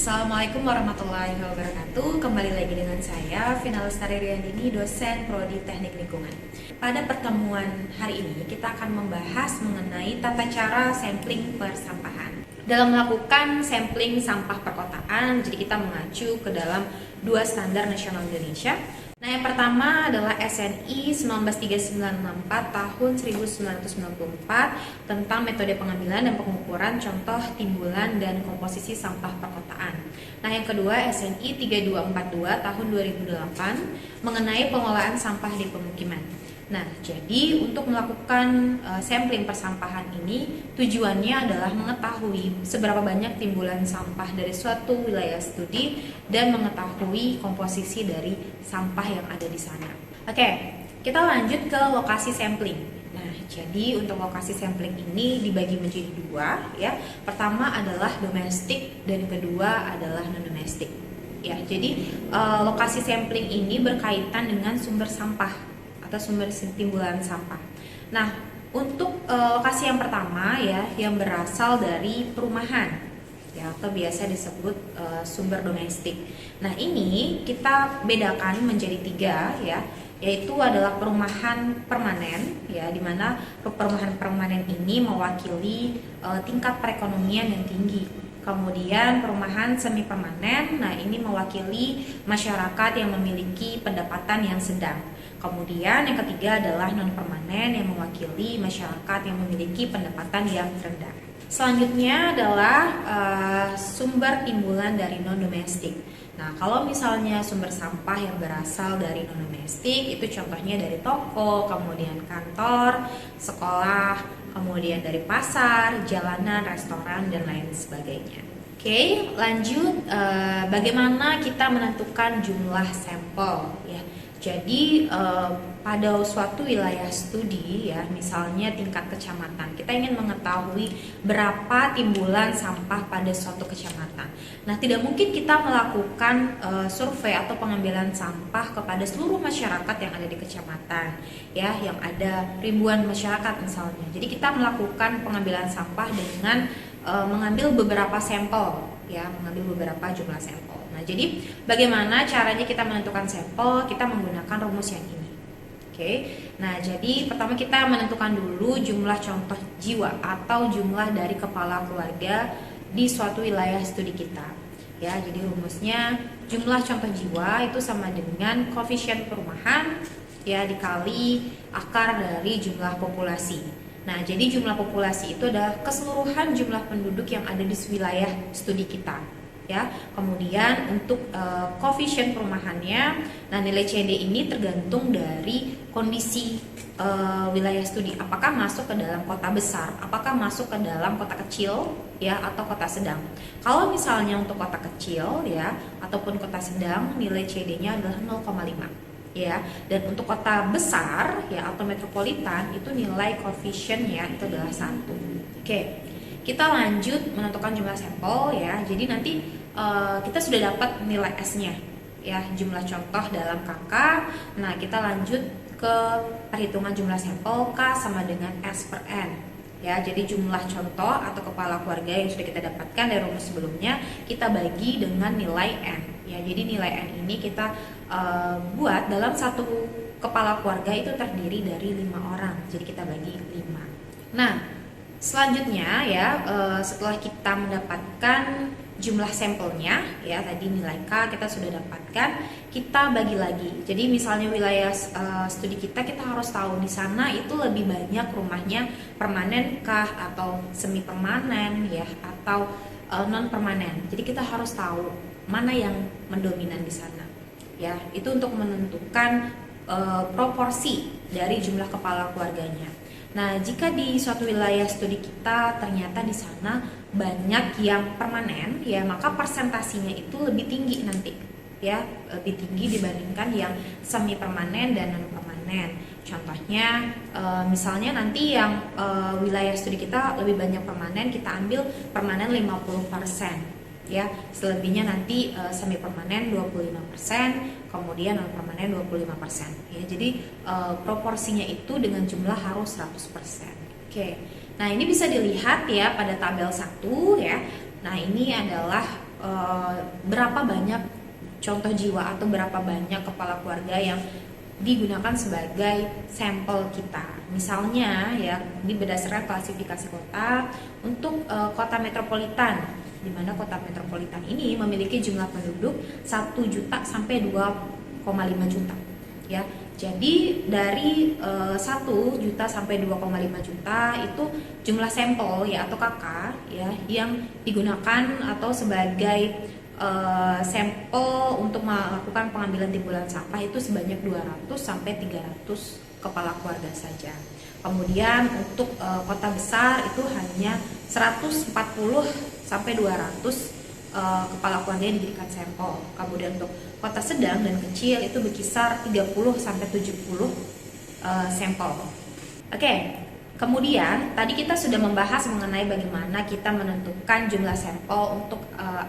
Assalamualaikum warahmatullahi wabarakatuh. Kembali lagi dengan saya, Vina Lestari Riyandini, dosen Prodi Teknik Lingkungan. Pada pertemuan hari ini, kita akan membahas mengenai tata cara sampling persampahan. Dalam melakukan sampling sampah perkotaan, jadi kita mengacu ke dalam dua standar nasional Indonesia. Nah, yang pertama adalah SNI 193964 tahun 1994 tentang metode pengambilan dan pengukuran contoh timbulan dan komposisi sampah perkotaan. Nah, yang kedua SNI 3242 tahun 2008 mengenai pengelolaan sampah di pemukiman. Nah, jadi untuk melakukan sampling persampahan ini tujuannya adalah mengetahui seberapa banyak timbulan sampah dari suatu wilayah studi dan mengetahui komposisi dari sampah yang ada di sana. Oke, kita lanjut ke lokasi sampling. Nah, jadi untuk lokasi sampling ini dibagi menjadi dua, ya. Pertama adalah domestik dan kedua adalah non domestik. Ya, jadi lokasi sampling ini berkaitan dengan sumber sampah atau sumber timbulan sampah. Nah, untuk lokasi yang pertama ya, yang berasal dari perumahan ya, atau biasa disebut sumber domestik. Nah, ini kita bedakan menjadi tiga ya, yaitu adalah perumahan permanen ya, di mana perumahan permanen ini mewakili tingkat perekonomian yang tinggi. Kemudian perumahan semi permanen, nah ini mewakili masyarakat yang memiliki pendapatan yang sedang. Kemudian yang ketiga adalah non permanen yang mewakili masyarakat yang memiliki pendapatan yang rendah. Selanjutnya adalah sumber timbulan dari non domestik. Nah, kalau misalnya sumber sampah yang berasal dari non domestik itu contohnya dari toko, kemudian kantor, sekolah, kemudian dari pasar, jalanan, restoran, dan lain sebagainya. Oke, lanjut bagaimana kita menentukan jumlah sampel ya. Jadi pada suatu wilayah studi ya, misalnya tingkat kecamatan, kita ingin mengetahui berapa timbulan sampah pada suatu kecamatan. Nah, tidak mungkin kita melakukan survei atau pengambilan sampah kepada seluruh masyarakat yang ada di kecamatan ya, yang ada ribuan masyarakat misalnya. Jadi kita melakukan pengambilan sampah dengan mengambil beberapa sampel ya, mengambil beberapa jumlah sampel. Nah, jadi bagaimana caranya kita menentukan sampel? Kita menggunakan rumus yang ini. Oke. Nah, jadi pertama kita menentukan dulu jumlah contoh jiwa atau jumlah dari kepala keluarga di suatu wilayah studi kita. Ya, jadi rumusnya jumlah contoh jiwa itu sama dengan koefisien perumahan ya dikali akar dari jumlah populasi. Nah, jadi jumlah populasi itu adalah keseluruhan jumlah penduduk yang ada di wilayah studi kita, ya. Kemudian untuk koefisien perumahannya, nah nilai CD ini tergantung dari kondisi wilayah studi. Apakah masuk ke dalam kota besar, apakah masuk ke dalam kota kecil, ya, atau kota sedang. Kalau misalnya untuk kota kecil, ya, ataupun kota sedang, nilai CD-nya adalah 0,5. Ya, dan untuk kota besar ya atau metropolitan itu nilai koefisiennya itu adalah 1. Oke, kita lanjut menentukan jumlah sampel ya. Jadi nanti kita sudah dapat nilai S-nya ya, jumlah contoh dalam KK. Nah, kita lanjut ke perhitungan jumlah sampel K sama dengan S per N. Ya, jadi jumlah contoh atau kepala keluarga yang sudah kita dapatkan dari rumus sebelumnya kita bagi dengan nilai N. Ya, jadi nilai N ini kita buat dalam satu kepala keluarga itu terdiri dari 5 orang. Jadi kita bagi 5. Nah, selanjutnya ya setelah kita mendapatkan jumlah sampelnya ya, tadi nilai K kita sudah dapatkan, kita bagi lagi. Jadi misalnya wilayah studi kita harus tahu di sana itu lebih banyak rumahnya permanen kah atau semi permanen ya, atau non permanen. Jadi kita harus tahu mana yang mendominan di sana. Ya, itu untuk menentukan proporsi dari jumlah kepala keluarganya. Nah, jika di suatu wilayah studi kita ternyata di sana banyak yang permanen, ya maka persentasinya itu lebih tinggi nanti, ya lebih tinggi dibandingkan yang semi permanen dan non permanen. Contohnya, misalnya nanti yang wilayah studi kita lebih banyak permanen, kita ambil permanen 50%. Ya, selebihnya nanti semi permanen 25%, kemudian non permanen 25%. Ya, jadi proporsinya itu dengan jumlah harus 100%. Oke. Nah, ini bisa dilihat ya pada tabel 1 ya. Nah, ini adalah berapa banyak contoh jiwa atau berapa banyak kepala keluarga yang digunakan sebagai sampel kita. Misalnya ya, ini berdasarkan klasifikasi kota untuk kota metropolitan, di mana kota metropolitan ini memiliki jumlah penduduk 1 juta sampai 2,5 juta. Ya, jadi dari 1 juta sampai 2,5 juta itu jumlah sampel ya atau KK ya yang digunakan atau sebagai sampel untuk melakukan pengambilan timbulan sampah itu sebanyak 200 sampai 300 kepala keluarga saja. Kemudian untuk kota besar itu hanya 140 sampai 200 kepala keluarga yang diberikan sampel. Kemudian untuk kota sedang dan kecil itu berkisar 30 sampai 70 sampel. Oke. Kemudian tadi kita sudah membahas mengenai bagaimana kita menentukan jumlah sampel untuk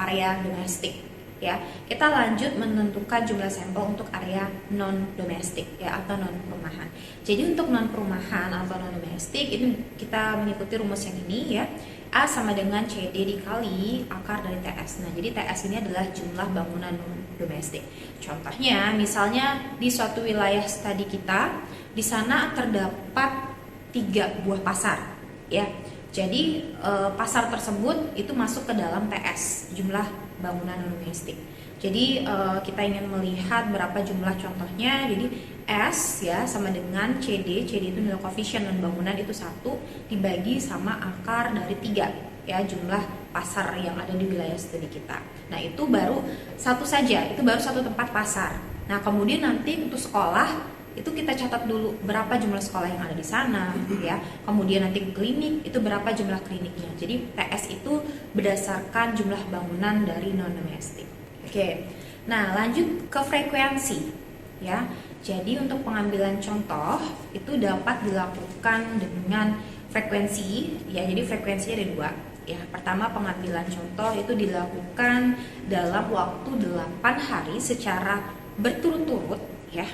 area domestik ya. Kita lanjut menentukan jumlah sampel untuk area non domestik ya atau non perumahan. Jadi untuk non perumahan atau non domestik ini kita mengikuti rumus yang ini ya. A sama dengan CD dikali akar dari TS. Nah, jadi TS ini adalah jumlah bangunan non domestik. Contohnya misalnya di suatu wilayah studi kita, di sana terdapat 3 buah pasar ya. Jadi pasar tersebut itu masuk ke dalam TS, jumlah bangunan non domestik. Jadi kita ingin melihat berapa jumlah contohnya. Jadi S ya sama dengan CD. CD itu nilai koefisien non bangunan itu 1 dibagi sama akar dari 3 ya jumlah pasar yang ada di wilayah studi kita. Nah, itu baru satu saja, itu baru satu tempat pasar. Nah, kemudian nanti untuk sekolah itu kita catat dulu berapa jumlah sekolah yang ada di sana ya. Kemudian nanti klinik itu berapa jumlah kliniknya. Jadi TS itu berdasarkan jumlah bangunan dari non domestik. Oke. Nah, lanjut ke frekuensi ya. Jadi untuk pengambilan contoh itu dapat dilakukan dengan frekuensi ya. Jadi frekuensinya ada 2 ya. Pertama, pengambilan contoh itu dilakukan dalam waktu 8 hari secara berturut-turut ya.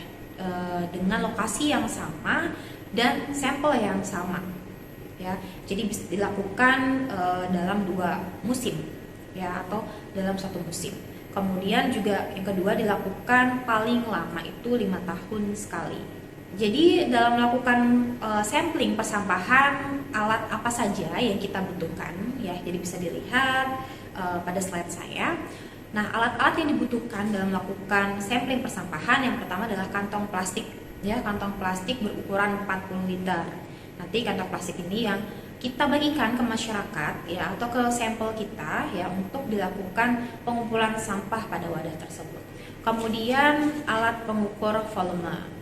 Dengan lokasi yang sama dan sampel yang sama ya. Jadi bisa dilakukan dalam 2 musim ya atau dalam 1 musim. Kemudian juga yang kedua dilakukan paling lama itu 5 tahun sekali. Jadi dalam melakukan sampling persampahan, alat apa saja yang kita butuhkan ya. Jadi bisa dilihat pada slide saya. Nah, alat-alat yang dibutuhkan dalam melakukan sampling persampahan yang pertama adalah kantong plastik ya, kantong plastik berukuran 40 liter. Nanti kantong plastik ini yang kita bagikan ke masyarakat ya atau ke sampel kita ya untuk dilakukan pengumpulan sampah pada wadah tersebut. Kemudian alat pengukur volume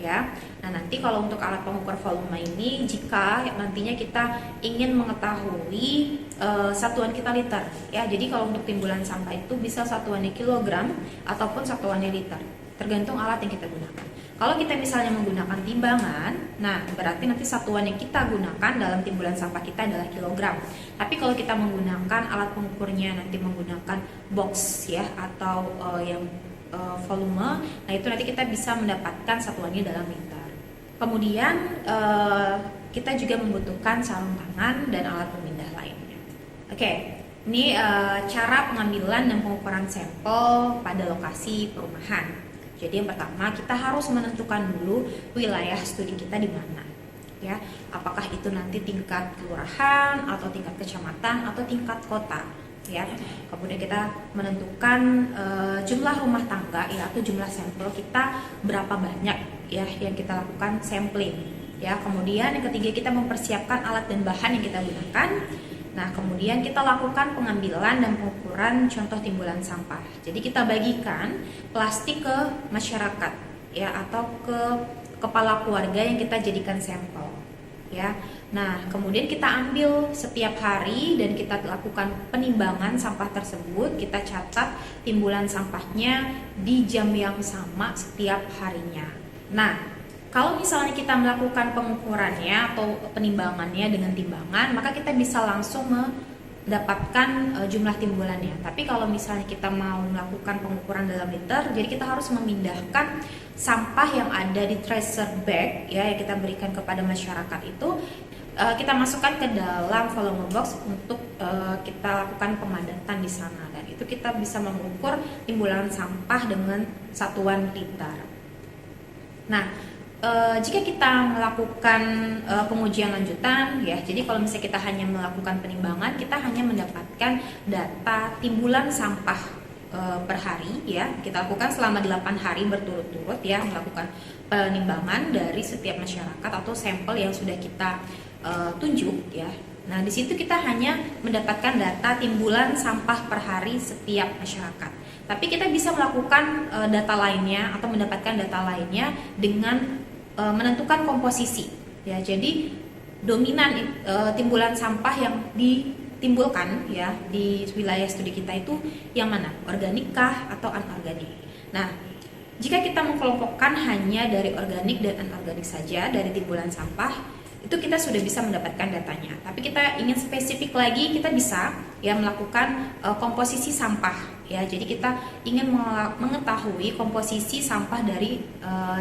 ya. Nah, nanti kalau untuk alat pengukur volume ini jika nantinya kita ingin mengetahui satuan kita liter ya. Jadi kalau untuk timbulan sampah itu bisa satuannya kilogram ataupun satuannya liter, tergantung alat yang kita gunakan. Kalau kita misalnya menggunakan timbangan, nah berarti nanti satuan yang kita gunakan dalam timbulan sampah kita adalah kilogram. Tapi kalau kita menggunakan alat pengukurnya nanti menggunakan box ya atau yang volume, nah itu nanti kita bisa mendapatkan satuannya dalam liter. Kemudian kita juga membutuhkan sarung tangan dan alat pemindah lainnya. Oke, ini cara pengambilan dan pengukuran sampel pada lokasi perumahan. Jadi yang pertama kita harus menentukan dulu wilayah studi kita di mana ya. Apakah itu nanti tingkat kelurahan atau tingkat kecamatan atau tingkat kota ya. Kemudian kita menentukan jumlah rumah tangga ya atau jumlah sampel kita berapa banyak ya yang kita lakukan sampling ya. Kemudian yang ketiga kita mempersiapkan alat dan bahan yang kita gunakan. Nah, kemudian kita lakukan pengambilan dan pengukuran contoh timbulan sampah. Jadi kita bagikan plastik ke masyarakat ya atau ke kepala keluarga yang kita jadikan sampel ya. Nah, kemudian kita ambil setiap hari dan kita lakukan penimbangan sampah tersebut. Kita catat timbulan sampahnya di jam yang sama setiap harinya. Nah, kalau misalnya kita melakukan pengukurannya atau penimbangannya dengan timbangan, maka kita bisa langsung mendapatkan jumlah timbulannya. Tapi kalau misalnya kita mau melakukan pengukuran dalam liter, jadi kita harus memindahkan sampah yang ada di tracer bag ya yang kita berikan kepada masyarakat itu, kita masukkan ke dalam volume box untuk kita lakukan pemadatan di sana dan itu kita bisa mengukur timbulan sampah dengan satuan liter. Nah, jika kita melakukan pengujian lanjutan ya, jadi kalau misalnya kita hanya melakukan penimbangan, kita hanya mendapatkan data timbulan sampah per hari ya. Kita lakukan selama 8 hari berturut-turut ya, melakukan penimbangan dari setiap masyarakat atau sampel yang sudah kita tunjuk ya. Nah, di situ kita hanya mendapatkan data timbulan sampah per hari setiap masyarakat. Tapi kita bisa melakukan data lainnya atau mendapatkan data lainnya dengan menentukan komposisi ya. Jadi dominan timbulan sampah yang ditimbulkan ya di wilayah studi kita itu yang mana? Organik kah atau anorganik? Nah, jika kita mengkelompokkan hanya dari organik dan anorganik saja dari timbulan sampah, itu kita sudah bisa mendapatkan datanya. Tapi kita ingin spesifik lagi, kita bisa ya melakukan komposisi sampah ya. Jadi kita ingin mengetahui komposisi sampah dari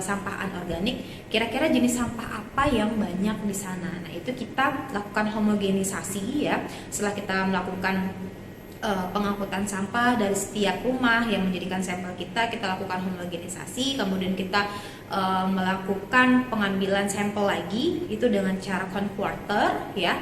sampah anorganik, kira-kira jenis sampah apa yang banyak di sana. Nah, itu kita lakukan homogenisasi ya. Setelah kita melakukan pengangkutan sampah dari setiap rumah yang menjadikan sampel kita lakukan homogenisasi, kemudian kita melakukan pengambilan sampel lagi itu dengan cara converter ya.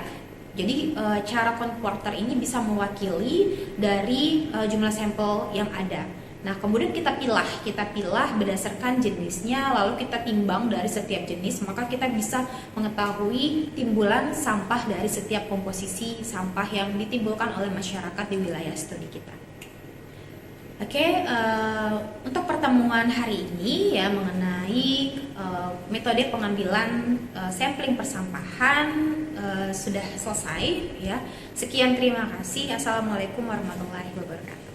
Jadi cara converter ini bisa mewakili dari jumlah sampel yang ada. Nah, kemudian kita pilah berdasarkan jenisnya, lalu kita timbang dari setiap jenis, maka kita bisa mengetahui timbulan sampah dari setiap komposisi sampah yang ditimbulkan oleh masyarakat di wilayah studi kita. Oke, untuk pertemuan hari ini ya mengenai metode pengambilan sampling persampahan sudah selesai ya. Sekian, terima kasih. Assalamualaikum warahmatullahi wabarakatuh.